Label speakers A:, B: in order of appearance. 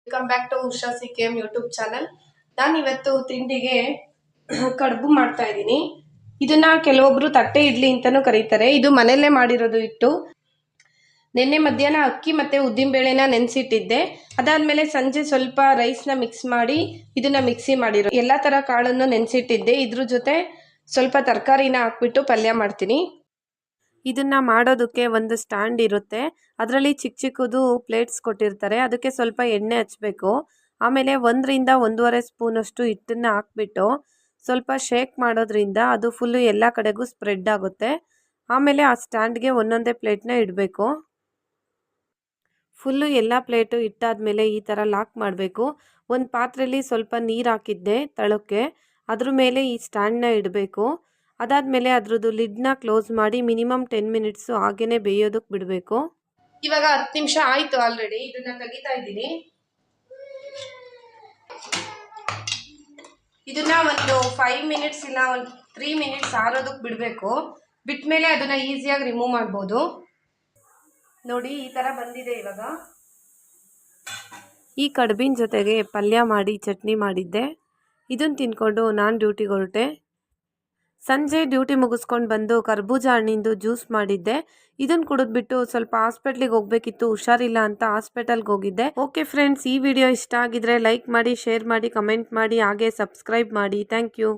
A: Welcome back to Usha CKM YouTube channel. ನಾನು ಇವತ್ತು ತಿಂಡಿಗೆ ಕಡುಬು ಮಾಡ್ತಾ ಇದ್ದೀನಿ. ಇದನ್ನ ಕೆಲವೊಬ್ರು ತಟ್ಟೆ ಇಡ್ಲಿ ಅಂತಾನೂ ಕರೀತಾರೆ. ಇದು ಮನೆಯಲ್ಲೇ ಮಾಡಿರೋದು ಹಿಟ್ಟು. ನಿನ್ನೆ ಮಧ್ಯಾಹ್ನ ಅಕ್ಕಿ ಮತ್ತೆ ಉದ್ದಿನಬೇಳೆನ ನೆನೆಸಿಟ್ಟಿದ್ದೆ. ಅದಾದ್ಮೇಲೆ ಸಂಜೆ ಸ್ವಲ್ಪ ರೈಸ್ನ ಮಿಕ್ಸ್ ಮಾಡಿ ಇದನ್ನ ಮಿಕ್ಸಿ ಮಾಡಿರೋ ಎಲ್ಲ ತರ ಕಾಳನ್ನು ನೆನೆಸಿಟ್ಟಿದ್ದೆ. ಇದ್ರ ಜೊತೆ ಸ್ವಲ್ಪ ತರಕಾರಿನ ಹಾಕ್ಬಿಟ್ಟು ಪಲ್ಯ ಮಾಡ್ತೀನಿ. ಇದನ್ನ ಮಾಡೋದಕ್ಕೆ ಒಂದು ಸ್ಟ್ಯಾಂಡ್ ಇರುತ್ತೆ. ಅದರಲ್ಲಿ ಚಿಕ್ಕ ಚಿಕ್ಕದು ಪ್ಲೇಟ್ಸ್ ಕೊಟ್ಟಿರ್ತಾರೆ. ಅದಕ್ಕೆ ಸ್ವಲ್ಪ ಎಣ್ಣೆ ಹಚ್ಚಬೇಕು. ಆಮೇಲೆ 1ರಿಂದ 1.5 ಸ್ಪೂನಷ್ಟು ಹಿಟ್ಟನ್ನ ಹಾಕ್ಬಿಟ್ಟು ಸ್ವಲ್ಪ ಶೇಕ್ ಮಾಡೋದ್ರಿಂದ ಅದು ಫುಲ್ಲು ಎಲ್ಲ ಕಡೆಗೂ ಸ್ಪ್ರೆಡ್ ಆಗುತ್ತೆ. ಆಮೇಲೆ ಆ ಸ್ಟ್ಯಾಂಡ್ಗೆ ಒಂದೊಂದೇ ಪ್ಲೇಟ್ನ ಇಡಬೇಕು. ಫುಲ್ಲು ಎಲ್ಲ ಪ್ಲೇಟು ಇಟ್ಟಾದ್ಮೇಲೆ ಈ ಥರ ಲಾಕ್ ಮಾಡಬೇಕು. ಒಂದು ಪಾತ್ರೆಯಲ್ಲಿ ಸ್ವಲ್ಪ ನೀರು ಹಾಕಿದ್ದೆ ತಳಕ್ಕೆ. ಅದ್ರ ಮೇಲೆ ಈ ಸ್ಟ್ಯಾಂಡ್ನ ಇಡಬೇಕು. ಅದಾದ್ಮೇಲೆ ಅದ್ರದ್ದು ಲಿಡ್ನ ಕ್ಲೋಸ್ ಮಾಡಿ ಮಿನಿಮಮ್ 10 ಮಿನಿಟ್ಸು ಹಾಗೇನೆ ಬೇಯೋದಕ್ಕೆ ಬಿಡಬೇಕು. ಇವಾಗ 10 ನಿಮಿಷ ಆಯ್ತು ಆಲ್ರೆಡಿ. ಇದನ್ನ ತೆಗಿತಾ ಇದ್ದೀನಿ. ಇದನ್ನ ಒಂದು 5 ಮಿನಿಟ್ಸ್ ಇಲ್ಲ ಒಂದು 3 ಮಿನಿಟ್ಸ್ ಆರೋದಕ್ಕೆ ಬಿಡಬೇಕು. ಬಿಟ್ಮೇಲೆ ಅದನ್ನ ಈಸಿಯಾಗಿ ರಿಮೂವ್ ಮಾಡ್ಬೋದು. ನೋಡಿ ಈ ಥರ ಬಂದಿದೆ ಇವಾಗ. ಈ ಕಡುಬಿನ ಜೊತೆಗೆ ಪಲ್ಯ ಮಾಡಿ ಚಟ್ನಿ ಮಾಡಿದ್ದೆ. ಇದನ್ನು ತಿನ್ಕೊಂಡು ನಾನು ಡ್ಯೂಟಿಗೆ ಹೊರಟೆ. ಸಂಜೆ ಡ್ಯೂಟಿ ಮುಗಿಸ್ಕೊಂಡು ಬಂದು ಕರ್ಬೂಜ ಹಣ್ಣಿಂದು ಜ್ಯೂಸ್ ಮಾಡಿದ್ದೆ. ಇದನ್ನು ಕುಡಿದ್ಬಿಟ್ಟು ಸ್ವಲ್ಪ ಹಾಸ್ಪಿಟ್ಲಿಗೆ ಹೋಗಬೇಕಿತ್ತು, ಹುಷಾರಿಲ್ಲ ಅಂತ ಹಾಸ್ಪಿಟಲ್ಗೆ ಹೋಗಿದ್ದೆ. ಓಕೆ ಫ್ರೆಂಡ್ಸ್, ಈ ವಿಡಿಯೋ ಇಷ್ಟ ಆಗಿದ್ರೆ ಲೈಕ್ ಮಾಡಿ, ಶೇರ್ ಮಾಡಿ, ಕಮೆಂಟ್ ಮಾಡಿ, ಹಾಗೆ ಸಬ್ಸ್ಕ್ರೈಬ್ ಮಾಡಿ. Thank you.